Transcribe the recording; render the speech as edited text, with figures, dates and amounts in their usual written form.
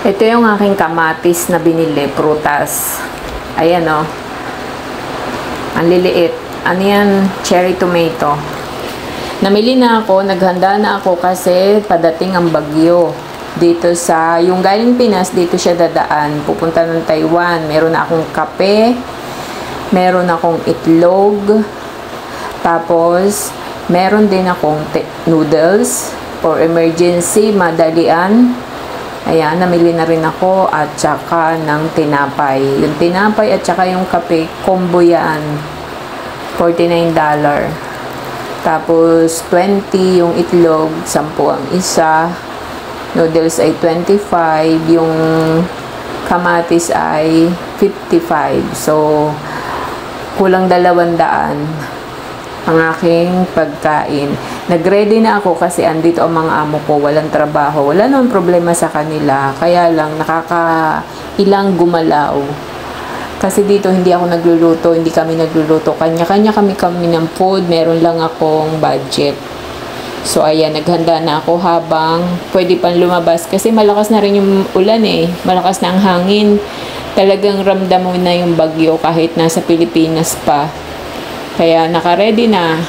Ito yung aking kamatis na binili, prutas. Ayan o. Ang liliit. Ano yan? Cherry tomato. Namili na ako, naghanda na ako kasi padating ang bagyo. Dito sa, yung galing Pinas, dito siya dadaan. Pupunta ng Taiwan. Meron na akong kape. Meron akong itlog. Tapos, meron din akong noodles for emergency, madalian. Ayan, namili na rin ako at saka ng tinapay. Yung tinapay at saka yung kape, combo yan. $49. Tapos, 20 yung itlog, 10 ang isa. Noodles ay 25. Yung kamatis ay 55. So, kulang 200 ang aking pagkain. Nag-ready na ako kasi andito ang mga amo ko, walang trabaho. Wala naman problema sa kanila. Kaya lang, nakakailang gumalaw. Kasi dito hindi ako nagluluto, hindi kami nagluluto. Kanya-kanya kami ng food, meron lang akong budget. So ayan, naghanda na ako habang pwede pang lumabas. Kasi malakas na rin yung ulan eh. Malakas na ang hangin. Talagang ramdam mo na yung bagyo kahit nasa Pilipinas pa. Kaya naka-ready na.